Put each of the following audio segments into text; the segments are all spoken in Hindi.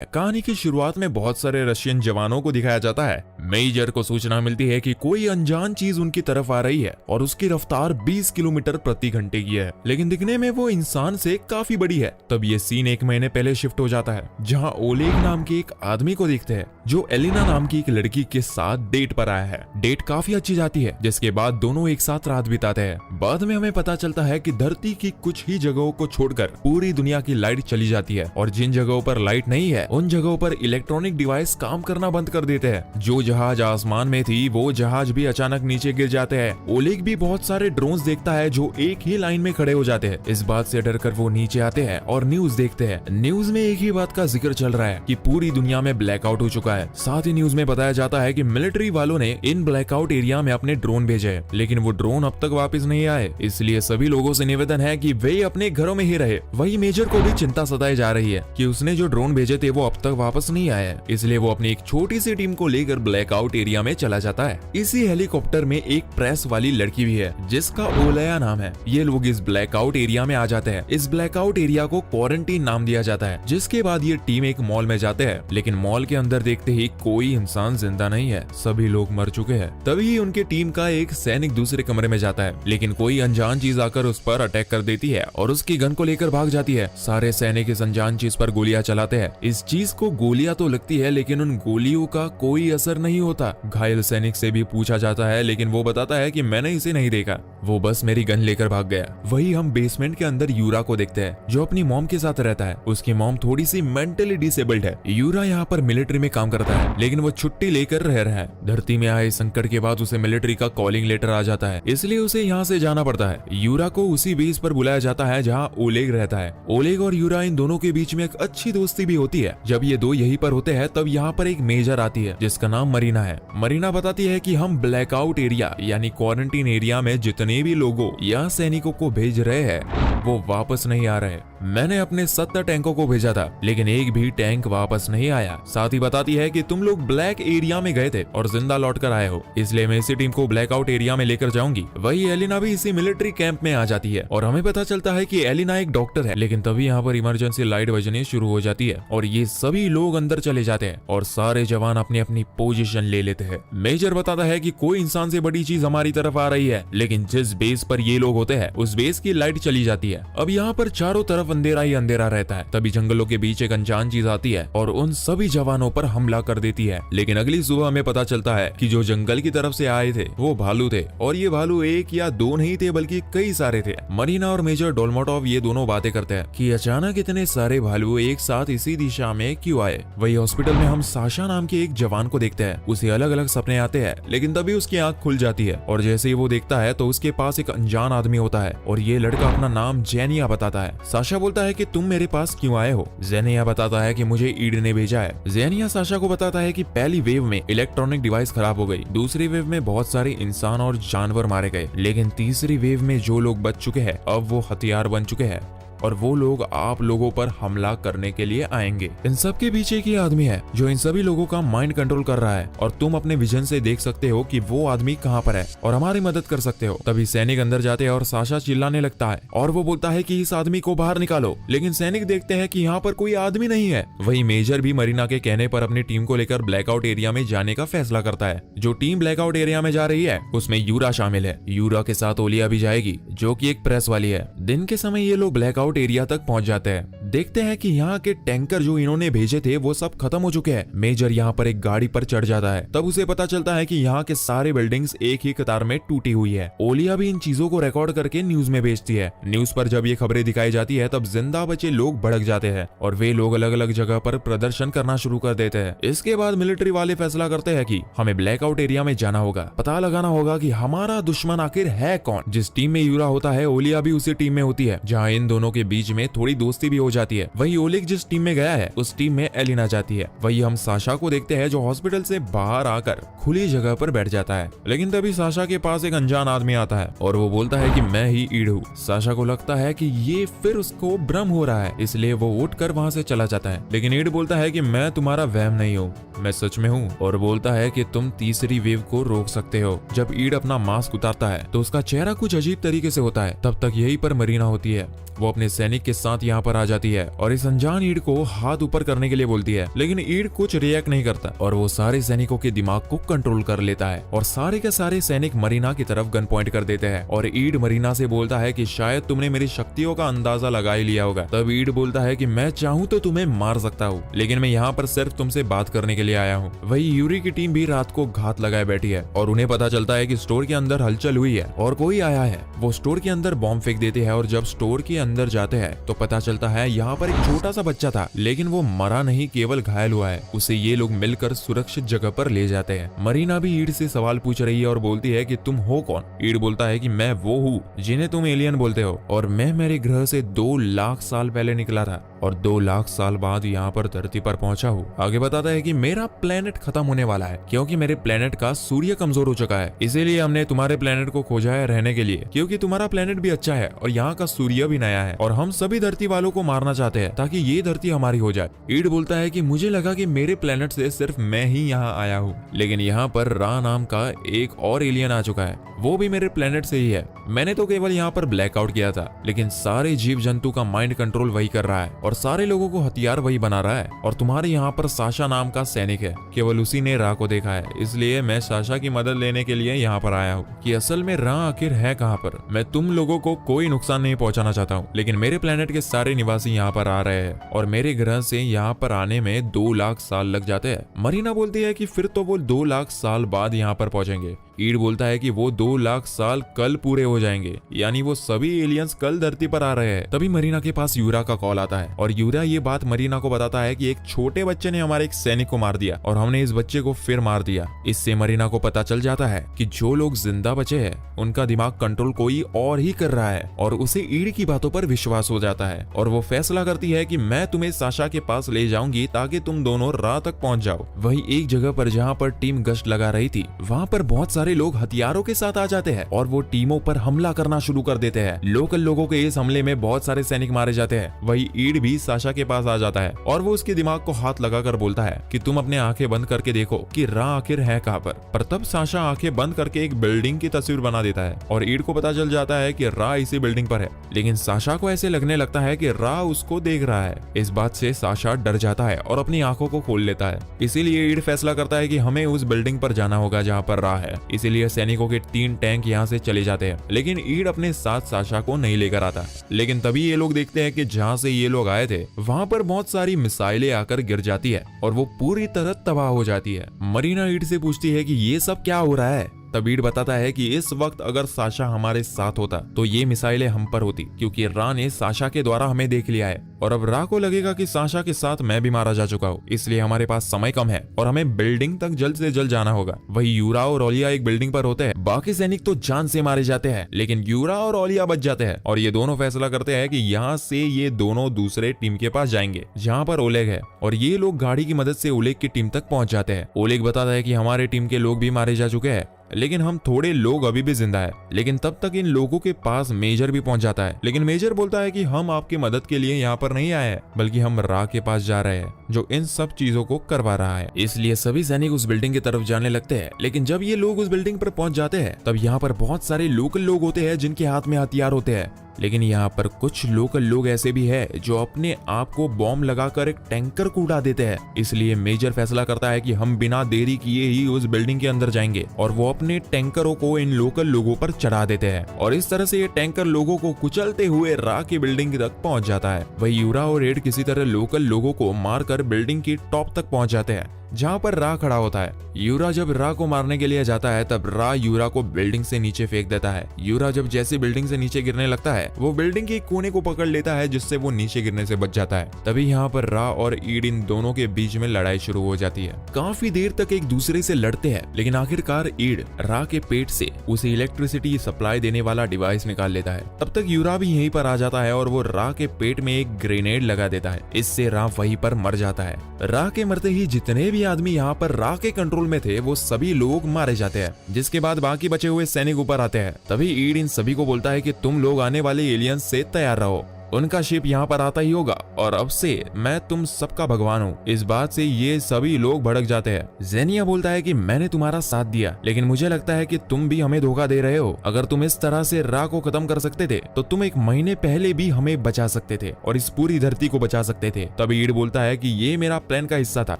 कहानी की शुरुआत में बहुत सारे रशियन जवानों को दिखाया जाता है। मेजर को सूचना मिलती है कि कोई अनजान चीज उनकी तरफ आ रही है और उसकी रफ्तार 20 किलोमीटर प्रति घंटे की है, लेकिन दिखने में वो इंसान से काफी बड़ी है। तब ये सीन 1 महीने पहले शिफ्ट हो जाता है, जहां ओलेग नाम के एक आदमी को देखते हैं जो एलिना नाम की एक लड़की के साथ डेट पर आया है। डेट काफी अच्छी जाती है, जिसके बाद दोनों एक साथ रात बिताते हैं। बाद में हमें पता चलता है कि धरती की कुछ ही जगहों को छोड़कर पूरी दुनिया की लाइट चली जाती है और जिन जगहों पर लाइट नहीं है उन जगहों पर इलेक्ट्रॉनिक डिवाइस काम करना बंद कर देते हैं। जो जहाज आसमान में थी वो जहाज भी अचानक नीचे गिर जाते हैं। ओलेग भी बहुत सारे ड्रोन्स देखता है जो एक ही लाइन में खड़े हो जाते हैं। इस बात से डरकर वो नीचे आते हैं और न्यूज देखते हैं। न्यूज में एक ही बात का जिक्र चल रहा है कि पूरी दुनिया में ब्लैकआउट हो चुका है। साथ ही न्यूज में बताया जाता है कि मिलिट्री वालों ने इन ब्लैकआउट एरिया में अपने ड्रोन भेजे हैं, लेकिन वो ड्रोन अब तक वापस नहीं आए। इसलिए सभी लोगों से निवेदन है कि वे अपने घरों में ही रहे। वही मेजर को भी चिंता सताई जा रही है कि उसने जो ड्रोन भेजे थे वो अब तक वापस नहीं आए, इसलिए वो अपनी एक छोटी सी टीम को लेकर ब्लैकआउट एरिया में चला जाता है। इसी हेलीकॉप्टर में एक प्रेस वाली लड़की भी है जिसका ओलया नाम है। ये लोग इस ब्लैकआउट एरिया में आ जाते हैं। इस ब्लैकआउट एरिया को क्वारंटीन नाम दिया जाता है, जिसके बाद ये टीम एक मॉल में जाते हैं, लेकिन मॉल के अंदर देखते ही कोई इंसान जिंदा नहीं है, सभी लोग मर चुके हैं। तभी उनके टीम का एक सैनिक दूसरे कमरे में जाता है, लेकिन कोई अनजान चीज आकर उस पर अटैक कर देती है और उसकी गन को लेकर भाग जाती है। सारे सैनिक इस अनजान चीज पर गोलियां चलाते हैं। इस चीज को गोलियां तो लगती है, लेकिन उन गोलियों का कोई असर नहीं होता। घायल सैनिक से भी पूछा जाता है, लेकिन वो बताता है कि मैंने इसे नहीं देखा, वो बस मेरी गन लेकर भाग गया। वही हम बेसमेंट के अंदर यूरा को देखते हैं, जो अपनी मॉम के साथ रहता है। उसकी मॉम थोड़ी सी मेंटली डिसेबल्ड है। यूरा यहाँ पर मिलिट्री में काम करता है, लेकिन वो छुट्टी लेकर रह रहा है। धरती में आए संकट के बाद उसे मिलिट्री का कॉलिंग लेटर आ जाता है, इसलिए उसे यहाँ से जाना पड़ता है। यूरा को उसी बेस पर बुलाया जाता है जहाँ ओलेग रहता है। ओलेग और यूरा इन दोनों के बीच में एक अच्छी दोस्ती भी होती है। जब ये दो यहीं पर होते हैं तब यहाँ पर एक मेजर आती है जिसका नाम मरीना है। मरीना बताती है कि हम ब्लैकआउट एरिया यानी क्वारंटीन एरिया में जितने भी लोगों या सैनिकों को भेज रहे हैं वो वापस नहीं आ रहे। मैंने अपने 70 टैंकों को भेजा था, लेकिन एक भी टैंक वापस नहीं आया। साथ ही बताती है कि तुम लोग ब्लैक एरिया में गए थे और जिंदा लौट कर आए हो, इसलिए मैं इसी टीम को ब्लैकआउट एरिया में लेकर जाऊंगी। वही एलिना भी इसी मिलिट्री कैंप में आ जाती है और हमें पता चलता है कि एलिना एक डॉक्टर है, लेकिन तभी यहाँ पर इमरजेंसी लाइट बजनी शुरू हो जाती है और ये सभी लोग अंदर चले जाते हैं और सारे जवान अपनी अपनी पोजीशन ले लेते हैं। मेजर बताता है कि कोई इंसान से बड़ी चीज हमारी तरफ आ रही है, लेकिन जिस बेस पर ये लोग होते हैं उस बेस की लाइट चली जाती है। अब यहाँ पर चारों तरफ अंधेरा ही अंधेरा रहता है। तभी जंगलों के बीच एक अनजान चीज आती है और उन सभी जवानों पर हमला कर देती है। लेकिन अगली सुबह हमें पता चलता है कि जो जंगल की तरफ से आए थे वो भालू थे, और ये भालू एक या दो नहीं थे बल्कि कई सारे थे। मरीना और मेजर डोलमोटोव ये दोनों बातें करते हैं कि अचानक इतने सारे भालू एक साथ इसी दिशा में क्यों आए। वही हॉस्पिटल में हम साशा नाम के एक जवान को देखते हैं। उसे अलग अलग सपने आते हैं, लेकिन तभी उसकी आंख खुल जाती है और जैसे ही वो देखता है तो उसके पास एक अनजान आदमी होता है और ये लड़का अपना नाम जेनिया बताता है। साशा बोलता है कि तुम मेरे पास क्यों आए हो। जेनिया बताता है कि मुझे ईड ने भेजा है। जेनिया साशा को बताता है कि पहली वेव में इलेक्ट्रॉनिक डिवाइस खराब हो गई, दूसरी वेव में बहुत सारे इंसान और जानवर मारे गए, लेकिन तीसरी वेव में जो लोग बच चुके हैं अब वो हथियार बन चुके हैं और वो लोग आप लोगों पर हमला करने के लिए आएंगे। इन सब के पीछे एक आदमी है जो इन सभी लोगों का माइंड कंट्रोल कर रहा है और तुम अपने विजन से देख सकते हो कि वो आदमी कहाँ पर है और हमारी मदद कर सकते हो। तभी सैनिक अंदर जाते हैं और साशा चिल्लाने लगता है और वो बोलता है कि इस आदमी को बाहर निकालो, लेकिन सैनिक देखते हैं कि यहाँ पर कोई आदमी नहीं है। वही मेजर भी मरीना के कहने पर अपनी टीम को लेकर ब्लैकआउट एरिया में जाने का फैसला करता है। जो टीम ब्लैकआउट एरिया में जा रही है उसमें यूरा शामिल है। यूरा के साथ ओलिया भी जाएगी जो की एक प्रेस वाली है। दिन के समय ये लोग ब्लैकआउट एरिया तक पहुंच जाते हैं। देखते हैं कि यहाँ के टैंकर जो इन्होंने भेजे थे वो सब खत्म हो चुके हैं। मेजर यहाँ पर एक गाड़ी पर चढ़ जाता है। तब उसे पता चलता है कि यहाँ के सारे बिल्डिंग्स एक ही कतार में टूटी हुई है। ओलिया भी इन चीजों को रिकॉर्ड करके न्यूज में भेजती है। न्यूज पर जब ये खबरें दिखाई जाती है तब जिंदा बचे लोग भड़क जाते हैं और वे लोग अलग अलग जगह पर प्रदर्शन करना शुरू कर देते हैं। इसके बाद मिलिट्री वाले फैसला करते हैं कि हमें ब्लैकआउट एरिया में जाना होगा, पता लगाना होगा कि हमारा दुश्मन आखिर है कौन। जिस टीम में यूरा होता है ओलिया भी उसी टीम में होती है, जहाँ इन दोनों के बीच में थोड़ी दोस्ती भी हो जाती है। वही ओलेग जिस टीम में गया है उस टीम में एलिना जाती है। वही हम साशा को देखते हैं जो हॉस्पिटल से बाहर आकर खुली जगह पर बैठ जाता है, लेकिन तभी साशा के पास एक अनजान आदमी आता है और वो बोलता है कि मैं ही ईड हूँ। साशा को लगता है कि ये फिर उसको भ्रम हो रहा है, इसलिए वो उठकर वहाँ से चला जाता है, लेकिन ईड बोलता है कि मैं तुम्हारा वहम नहीं हूँ, मैं सच में हूँ, और बोलता है कि तुम तीसरी वेव को रोक सकते हो। जब ईड अपना मास्क उतारता है तो उसका चेहरा कुछ अजीब तरीके से होता है। तब तक यहीं पर मरीना होती है। वो अपने सैनिक के साथ यहाँ पर आ जाती है और इस अनजान ईड को हाथ ऊपर करने के लिए बोलती है, लेकिन ईड कुछ रिएक्ट नहीं करता और वो सारे सैनिकों के दिमाग को कंट्रोल कर लेता है और सारे के सारे सैनिक मरीना की तरफ गन पॉइंट कर देते हैं। और ईड मरीना से बोलता है कि शायद तुमने मेरी शक्तियों का अंदाजा लगा ही लिया होगा। तब ईड बोलता है कि मैं चाहूँ तो तुम्हें मार सकता हूँ, लेकिन मैं यहाँ पर सिर्फ तुमसे बात करने के लिए आया हूँ। वही यूरी की टीम भी रात को घात लगाए बैठी है और उन्हें पता चलता है कि स्टोर के अंदर हलचल हुई है और कोई आया है। वो स्टोर के अंदर बॉम्ब फेंक देते हैं और जब स्टोर के अंदर जाते हैं तो पता चलता है यहाँ पर एक छोटा सा बच्चा था, लेकिन वो मरा नहीं, केवल घायल हुआ है। उसे ये लोग मिलकर सुरक्षित जगह पर ले जाते हैं। मरीना भी ईड से सवाल पूछ रही है और बोलती है कि तुम हो कौन। ईड बोलता है कि मैं वो हूँ जिन्हें तुम एलियन बोलते हो और मैं मेरे ग्रह से 2 लाख साल पहले निकला था और 2 लाख साल बाद यहाँ पर धरती पर पहुंचा हूँ। आगे बताता है कि मेरा प्लेनेट खत्म होने वाला है क्योंकि मेरे प्लेनेट का सूर्य कमजोर हो चुका है, इसीलिए हमने तुम्हारे प्लेनेट को खोजा है रहने के लिए, क्योंकि तुम्हारा प्लेनेट भी अच्छा है और यहाँ का सूर्य भी नया है और हम सभी धरती वालों को मारना चाहते हैं ताकि ये धरती हमारी हो जाए। ईड बोलता है कि मुझे लगा कि मेरे प्लेनेट से सिर्फ मैं ही यहाँ आया हूँ, लेकिन यहाँ पर रा नाम का एक और एलियन आ चुका है, वो भी मेरे प्लेनेट से ही है। मैंने तो केवल यहाँ पर ब्लैकआउट किया था, लेकिन सारे जीव जंतु का माइंड कंट्रोल वही कर रहा है और सारे लोगों को हथियार वही बना रहा है। और तुम्हारे यहाँ पर साशा नाम का सैनिक है, केवल उसी ने रा को देखा है, इसलिए मैं साशा की मदद लेने के लिए यहाँ पर आया हूँ कि असल में रा आखिर है कहाँ पर। मैं तुम लोगों को कोई नुकसान नहीं पहुंचाना चाहता हूँ, लेकिन मेरे प्लेनेट के सारे निवासी यहाँ पर आ रहे हैं और मेरे ग्रह से यहाँ पर आने में 2 लाख साल लग जाते हैं। मरीना बोलती है कि फिर तो वो 2 लाख साल बाद यहाँ पर पहुंचेंगे। ईड बोलता है कि वो 2 लाख साल कल पूरे हो जाएंगे, यानी वो सभी एलियंस कल धरती पर आ रहे हैं। तभी मरीना के पास यूरा का कॉल आता है और यूरा ये बात मरीना को बताता है कि एक छोटे बच्चे ने हमारे एक सैनिक को मार दिया और हमने इस बच्चे को फिर मार दिया। इससे मरीना को पता चल जाता है कि जो लोग जिंदा बचे हैं उनका दिमाग कंट्रोल कोई और ही कर रहा है और उसे ईड की बातों पर विश्वास हो जाता है और वो फैसला करती है कि मैं तुम्हें साशा के पास ले जाऊंगी ताकि तुम दोनों रात तक पहुंच जाओ। वही एक जगह पर जहाँ पर टीम गश्त लगा रही थी, वहाँ पर बहुत सारे लोग हथियारों के साथ आ जाते हैं और वो टीमों पर हमला करना शुरू कर देते हैं। लोकल लोगों के इस हमले में बहुत सारे सैनिक मारे जाते हैं। वही ईड भी साशा के पास आ जाता है और वो उसके दिमाग को हाथ लगाकर बोलता है कि तुम अपने आंखें बंद करके देखो कि रा आखिर है कहाँ पर तब साशा आंखें बंद करके एक बिल्डिंग की तस्वीर बना देता है और ईड को पता चल जाता है कि रा इसी बिल्डिंग पर है, लेकिन साशा को ऐसे लगने लगता है कि रा उसको देख रहा है। इस बात से साशा डर जाता है और अपनी आंखों को खोल लेता है। इसीलिए ईड फैसला करता है कि हमें उस बिल्डिंग पर जाना होगा जहाँ पर रा है। इसीलिए सैनिकों के 3 टैंक यहाँ से चले जाते हैं, लेकिन ईड अपने साथ साशा को नहीं लेकर आता। लेकिन तभी ये लोग देखते हैं कि जहाँ से ये लोग आए थे वहाँ पर बहुत सारी मिसाइलें आकर गिर जाती है और वो पूरी तरह तबाह हो जाती है। मरीना ईड से पूछती है कि ये सब क्या हो रहा है। तब ईड बताता है कि इस वक्त अगर साशा हमारे साथ होता तो ये मिसाइलें हम पर होती, क्योंकि रा ने साशा के द्वारा हमें देख लिया है और अब रा को लगेगा कि साशा के साथ मैं भी मारा जा चुका हूँ, इसलिए हमारे पास समय कम है और हमें बिल्डिंग तक जल्द से जल्द जाना होगा। वही यूरा और ओलिया एक बिल्डिंग पर होते हैं, बाकी सैनिक तो जान से मारे जाते हैं, लेकिन यूरा और ओलिया बच जाते हैं और ये दोनों फैसला करते हैं कि यहाँ से ये दोनों दूसरे टीम के पास जाएंगे जहाँ पर ओलेग है और ये लोग गाड़ी की मदद से ओलेग की टीम तक पहुंच जाते हैं। ओलेग बताता है कि हमारे टीम के लोग भी मारे जा चुके हैं, लेकिन हम थोड़े लोग अभी भी जिंदा है। लेकिन तब तक इन लोगों के पास मेजर भी पहुंच जाता है, लेकिन मेजर बोलता है कि हम आपकी मदद के लिए यहाँ पर नहीं आए हैं, बल्कि हम रा के पास जा रहे हैं जो इन सब चीजों को करवा रहा है। इसलिए सभी सैनिक उस बिल्डिंग की तरफ जाने लगते हैं, लेकिन जब ये लोग उस बिल्डिंग पर पहुंच जाते हैं तब यहाँ पर बहुत सारे लोकल लोग होते हैं जिनके हाथ में हथियार होते हैं, लेकिन यहाँ पर कुछ लोकल लोग ऐसे भी है जो अपने आप को बॉम्ब लगाकर एक टैंकर को उड़ा देते हैं। इसलिए मेजर फैसला करता है कि हम बिना देरी किए ही उस बिल्डिंग के अंदर जाएंगे और वो अपने टैंकरों को इन लोकल लोगों पर चढ़ा देते हैं और इस तरह से ये टैंकर लोगों को कुचलते हुए रा की बिल्डिंग तक पहुंच जाता है। वही यूरा और ईड किसी तरह लोकल लोगों को मारकर बिल्डिंग की टॉप तक पहुंच जाते हैं जहाँ पर रा खड़ा होता है। यूरा जब रा को मारने के लिए जाता है तब रा यूरा को बिल्डिंग से नीचे फेंक देता है। यूरा जब जैसे बिल्डिंग से नीचे गिरने लगता है वो बिल्डिंग के कोने को पकड़ लेता है जिससे वो नीचे गिरने से बच जाता है। तभी यहाँ पर रा और ईड इन दोनों के बीच में लड़ाई शुरू हो जाती है। काफी देर तक एक दूसरे से लड़ते हैं, लेकिन आखिरकार ईड रा के पेट से उसे इलेक्ट्रिसिटी सप्लाई देने वाला डिवाइस निकाल लेता है। तब तक यूरा भी यहीं पर आ जाता है और वो रा के पेट में एक ग्रेनेड लगा देता है। इससे रा वहीं पर मर जाता है। रा के मरते ही जितने भी आदमी यहाँ पर रा के कंट्रोल में थे वो सभी लोग मारे जाते हैं, जिसके बाद बाकी बचे हुए सैनिक ऊपर आते हैं। तभी ईड इन सभी को बोलता है कि तुम लोग आने वाले एलियंस से तैयार रहो उनका शिप यहाँ पर आता ही होगा और अब से मैं तुम सबका भगवान हूँ। इस बात से ये सभी लोग भड़क जाते हैं। जेनिया बोलता है कि मैंने तुम्हारा साथ दिया, लेकिन मुझे लगता है कि तुम भी हमें धोखा दे रहे हो। अगर तुम इस तरह से रा को खत्म कर सकते थे तो तुम 1 महीने पहले भी हमें बचा सकते थे और इस पूरी धरती को बचा सकते थे। तब ईड बोलता है कि ये मेरा प्लान का हिस्सा था।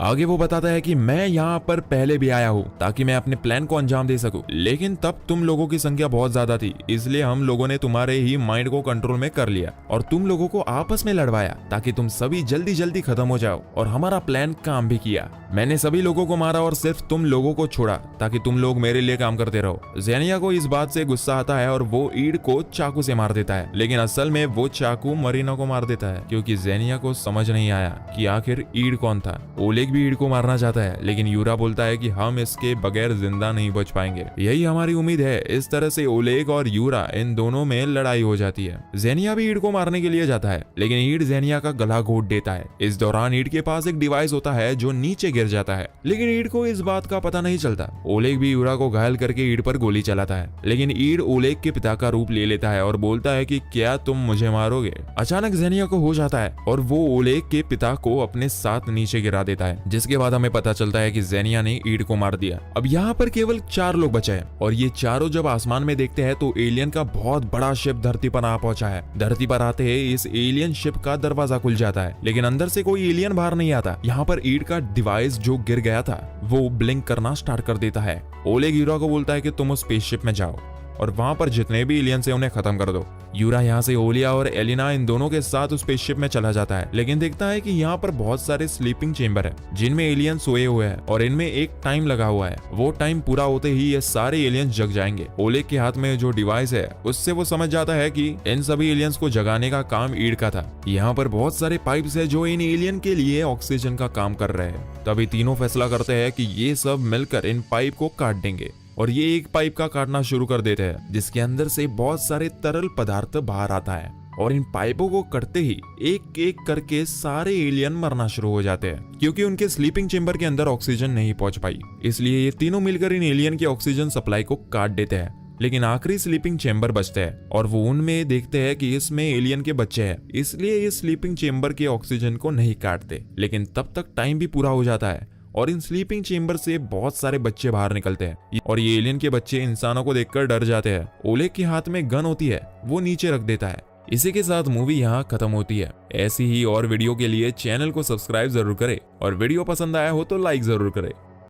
आगे वो बताता है कि मैं यहाँ पर पहले भी आया हूँ ताकि मैं अपने प्लान को अंजाम दे सकूं, लेकिन तब तुम लोगों की संख्या बहुत ज्यादा थी, इसलिए हम लोगों ने तुम्हारे ही माइंड को कंट्रोल में कर लिया और तुम लोगों को आपस में लड़वाया ताकि तुम सभी जल्दी जल्दी खत्म हो जाओ, और हमारा प्लान काम भी किया। मैंने सभी लोगों को मारा और सिर्फ तुम लोगों को छोड़ा ताकि तुम लोग मेरे लिए काम करते रहो। जेनिया को इस बात से गुस्सा आता है और वो ईड को चाकू से मार देता है, लेकिन असल में वो चाकू मरीना को मार देता है क्योंकि जेनिया को समझ नहीं आया कि आखिर ईड कौन था। ओलेग भी ईड को मारना चाहता है, लेकिन यूरा बोलता है कि हम इसके बगैर जिंदा नहीं बच पाएंगे। यही हमारी उम्मीद है। इस तरह से ओलेग और यूरा इन दोनों में लड़ाई हो जाती है। जेनिया भी ईड को मारने के लिए जाता है, लेकिन ईड जेनिया का गला घोट देता है। इस दौरान ईड के पास एक डिवाइस होता है जो नीचे गिर जाता है, लेकिन ईड को इस बात का पता नहीं चलता। ओलेग भी यूरा को घायल करके ईड पर गोली चलाता है, लेकिन ईड ओलेग के पिता का रूप ले लेता है और बोलता है कि क्या तुम मुझे मारोगे। अचानक जेनिया को होश आता है और वो ओलेग के पिता को अपने साथ नीचे गिरा देता है, जिसके बाद हमें पता चलता है कि जेनिया ने ईड को मार दिया। अब यहाँ पर केवल 4 लोग बचे हैं और ये चारों जब आसमान में देखते हैं तो एलियन का बहुत बड़ा शिप धरती पर आ पहुंचा है। धरती पर आते ही इस एलियन शिप का दरवाजा खुल जाता है, लेकिन अंदर से कोई एलियन बाहर नहीं आता। यहाँ पर ईड का डिवाइस जो गिर गया था वो ब्लिंक करना स्टार्ट कर देता है। ओलेग यूरा को बोलता है कि तुम उस स्पेसशिप में जाओ और वहां पर जितने भी एलियंस हैं उन्हें खत्म कर दो। यूरा यहाँ से ओलिया और एलिना इन दोनों के साथ उस स्पेसशिप में चला जाता है, लेकिन देखता है कि यहाँ पर बहुत सारे स्लीपिंग चेंबर है जिनमें एलियंस सोए हुए हैं और इनमें एक टाइम लगा हुआ है। वो टाइम पूरा होते ही ये सारे एलियंस जग जाएंगे। ओलेग के हाथ में जो डिवाइस है उससे वो समझ जाता है कि इन सभी एलियंस को जगाने का काम ईड का था। यहाँ पर बहुत सारे पाइप्स है जो इन एलियन के लिए ऑक्सीजन का काम कर रहे हैं। तभी तीनों फैसला करते हैं कि ये सब मिलकर इन पाइप को काट देंगे और ये एक पाइप का काटना शुरू कर देते हैं, जिसके अंदर से बहुत सारे तरल पदार्थ बाहर आता है और इन पाइपों को कटते ही एक एक करके सारे एलियन मरना शुरू हो जाते हैं क्योंकि उनके स्लीपिंग चेंबर के अंदर ऑक्सीजन नहीं पहुंच पाई। इसलिए ये तीनों मिलकर इन एलियन की ऑक्सीजन सप्लाई को काट देते हैं, लेकिन आखिरी स्लीपिंग चेंबर बचते हैं और वो उनमें देखते हैं कि इसमें एलियन के बच्चे हैं, इसलिए ये स्लीपिंग चेंबर के ऑक्सीजन को नहीं काटते। लेकिन तब तक टाइम भी पूरा हो जाता है और इन स्लीपिंग चेंबर से बहुत सारे बच्चे बाहर निकलते हैं और ये एलियन के बच्चे इंसानों को देखकर डर जाते हैं। ओलेग के हाथ में गन होती है, वो नीचे रख देता है। इसी के साथ मूवी यहाँ खत्म होती है। ऐसी ही और वीडियो के लिए चैनल को सब्सक्राइब जरूर करें और वीडियो पसंद आया हो तो लाइक जरूर करें।